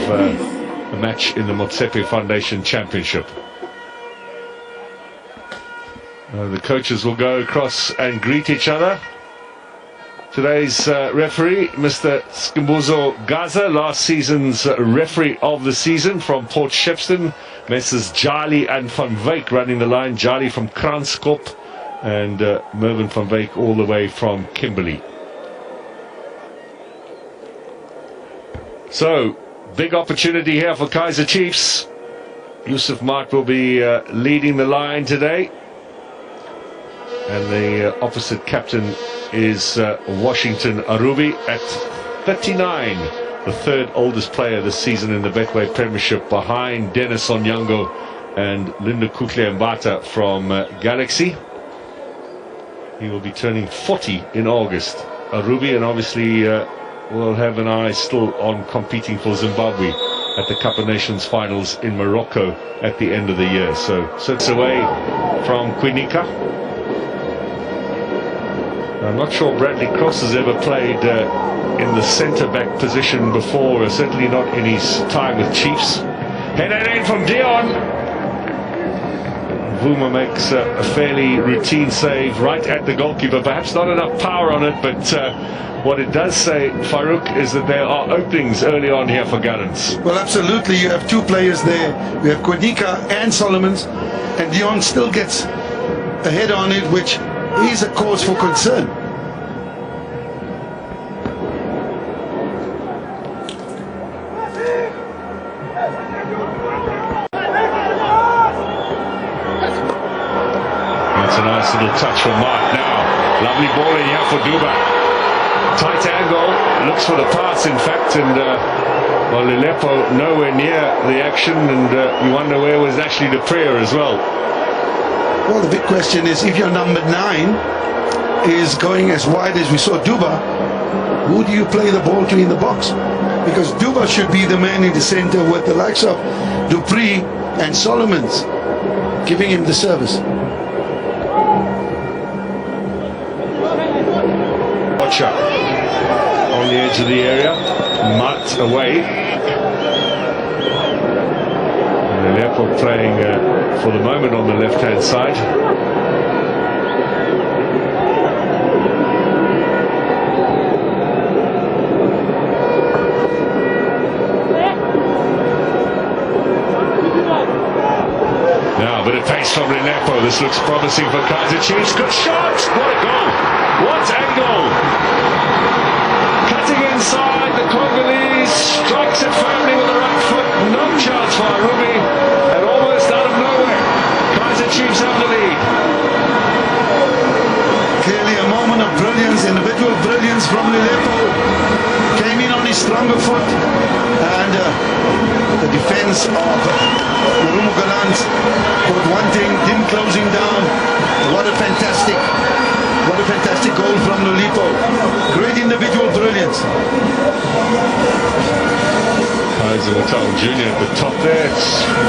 the match in the Motsepe Foundation Championship. The coaches will go across and greet each other. Today's referee, Mr. Skimbuzo Gaza, last season's referee of the season from Port Shepstone. Messrs. Jali and Van Wyk running the line. Jali from Kranskop and Mervyn Van Wyk all the way from Kimberley. So, big opportunity here for Kaizer Chiefs. Yusuf Mark will be leading the line today. And the opposite captain is Washington Arubi at 39, the third oldest player this season in the Betway Premiership, behind Dennis Onyango and Linda Kutle-Mbata from Galaxy. He will be turning 40 in August, Arubi, and obviously will have an eye still on competing for Zimbabwe at the Cup of Nations finals in Morocco at the end of the year. So sits away from Quinica. I'm not sure Bradley Cross has ever played in the centre-back position before, certainly not in his time with Chiefs. Headed in from Dion. Vuma makes a fairly routine save right at the goalkeeper. Perhaps not enough power on it, but what it does say, Farouk, is that there are openings early on here for Gallants. Well, absolutely. You have two players there. You have Quinica and Solomons, and Dion still gets a head on it, which is a cause for concern. That's a nice little touch from Mark now. Lovely ball in here for Duba. Tight angle, looks for the pass in fact, and well, Lelepo nowhere near the action, and you wonder where was actually the prayer as well. Well, the big question is, if your number 9 is going as wide as we saw Duba, who do you play the ball to in the box? Because Duba should be the man in the center with the likes of Dupree and Solomons giving him the service. Watcher on the edge of the area, Mutt away. Leopold playing for the moment on the left-hand side. Now a bit of pace from Lepo. This looks promising for Kaizer Chiefs. Good shot! What a goal! What a goal! Cutting inside, the Congolese strikes it firmly with the right foot. No chance for Arubi. And almost out of nowhere, Kaizer Chiefs have the lead. Clearly a moment of brilliance, individual brilliance from Lelepo. Came in on his stronger foot, and the defense of Marumo Gallants caught one thing, didn't close him down. What a fantastic goal from Lelepo. Great individual brilliance. Kaizer Watong Jr. at the top there,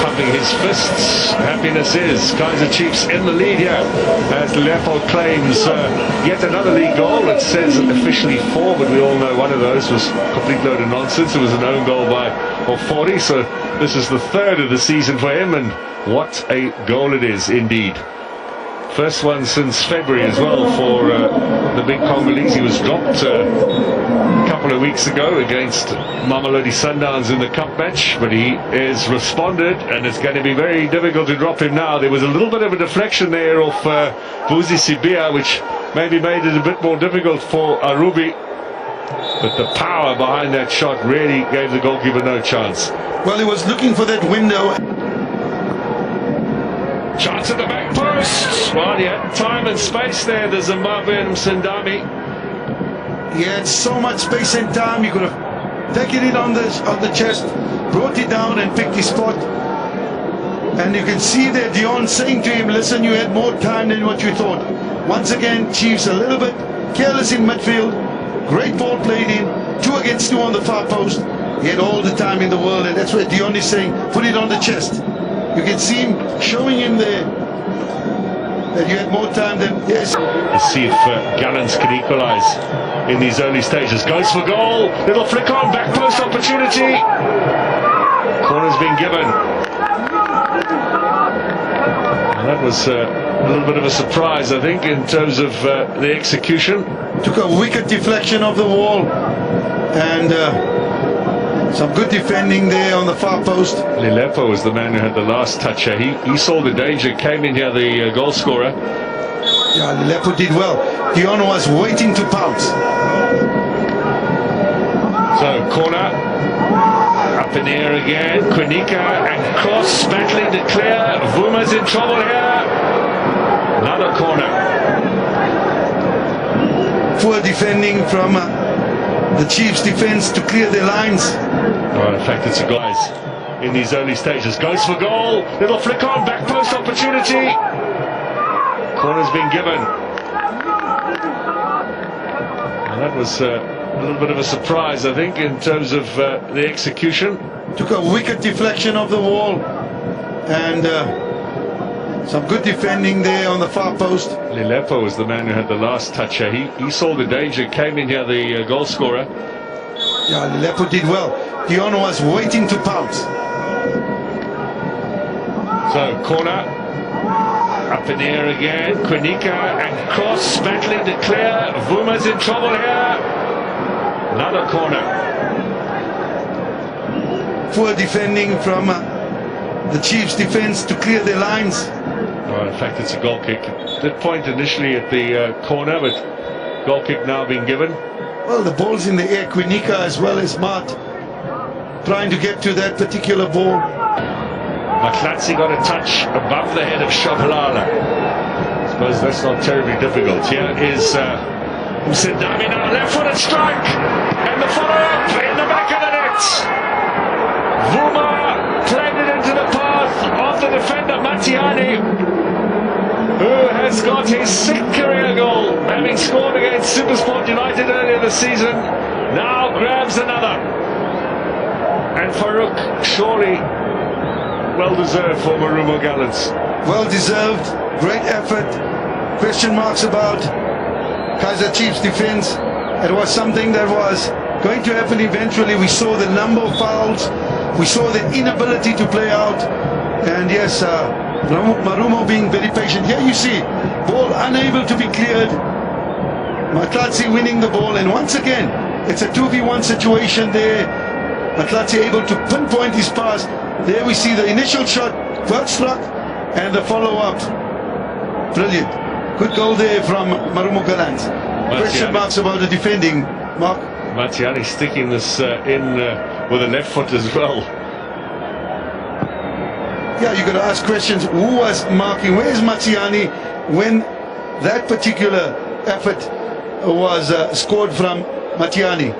pumping his fists. Happiness is Kaizer Chiefs in the lead here as Leopold claims yet another league goal. It says officially 4, but we all know one of those was a complete load of nonsense. It was an own goal by Ofori, so this is the third of the season for him, and what a goal it is indeed. First one since February as well for the big Congolese. He was dropped a couple of weeks ago against Mamelodi Sundowns in the cup match, but he has responded, and it's going to be very difficult to drop him now. There was a little bit of a deflection there of Vuzi Sibia, which maybe made it a bit more difficult for Arubi, but the power behind that shot really gave the goalkeeper no chance. Well, he was looking for that window. Chance at the back post. Well, he had time and space there, the Zimbabwean Msindami. He had so much space and time. He could have taken it on the chest, brought it down and picked his spot. And you can see there Dion saying to him, listen, you had more time than what you thought. Once again, Chiefs a little bit careless in midfield. Great ball played in, 2 against 2 on the far post. He had all the time in the world, and that's where Dion is saying, put it on the chest. You can see him showing him there that you had more time than yes. Let's see if Gallants can equalize in these early stages. Goes for goal. Little flick on, back post opportunity. Corner's been given. And that was a little bit of a surprise, I think, in terms of the execution. Took a wicked deflection of the wall, and some good defending there on the far post. Lilepo was the man who had the last touch here. He saw the danger, came in here, the goal scorer. Yeah, Lilepo did well. Dion was waiting to pounce. So, corner. Up in the air again. Quinica and cross, battling to clear. Vuma's in trouble here. Another corner. Poor defending from the Chiefs' defense to clear their lines. Oh, in fact, it's a goal in these early stages. Goes for goal. Little flick on, back post opportunity. Corner's been given. And that was a little bit of a surprise, I think, in terms of the execution. Took a wicked deflection of the wall, and some good defending there on the far post. Lilepo was the man who had the last touch here. He saw the danger, came in here, the goal scorer. Yeah, Lilepo did well. Dion was waiting to pounce. So, corner. Up in the air again. Quinica and cross, battling to clear. Vuma's in trouble here. Another corner. Poor defending from the Chiefs' defense to clear their lines. Oh, in fact, it's a goal kick. Did point initially at the corner, but goal kick now being given. Well, the ball's in the air. Quinica as well as Mart trying to get to that particular ball. Maklatsi got a touch above the head of Shabalala. I suppose that's not terribly difficult. Here is Msidami now, left-footed strike, and the follow-up in the back of the net. Vuma played it into the path of the defender Matiani, who has got his 6th career goal, having scored against Supersport United earlier this season. Now grabs another, and Farouk surely well-deserved for Marumo Gallants. Well-deserved, great effort. Question marks about Kaizer Chiefs' defense. It was something that was going to happen eventually. We saw the number of fouls. We saw the inability to play out. And yes, Marumo being very patient. Here you see, ball unable to be cleared. Maklatsi winning the ball. And once again, it's a 2v1 situation there. Maklatsi able to pinpoint his pass. There we see the initial shot, well struck, and the follow-up. Brilliant. Good goal there from Marumo Gallants. Question marks about the defending, Mark. Matiani sticking this in with a left foot as well. Yeah, you got to ask questions. Who was marking? Where's Matiani when that particular effort was scored from Matiani?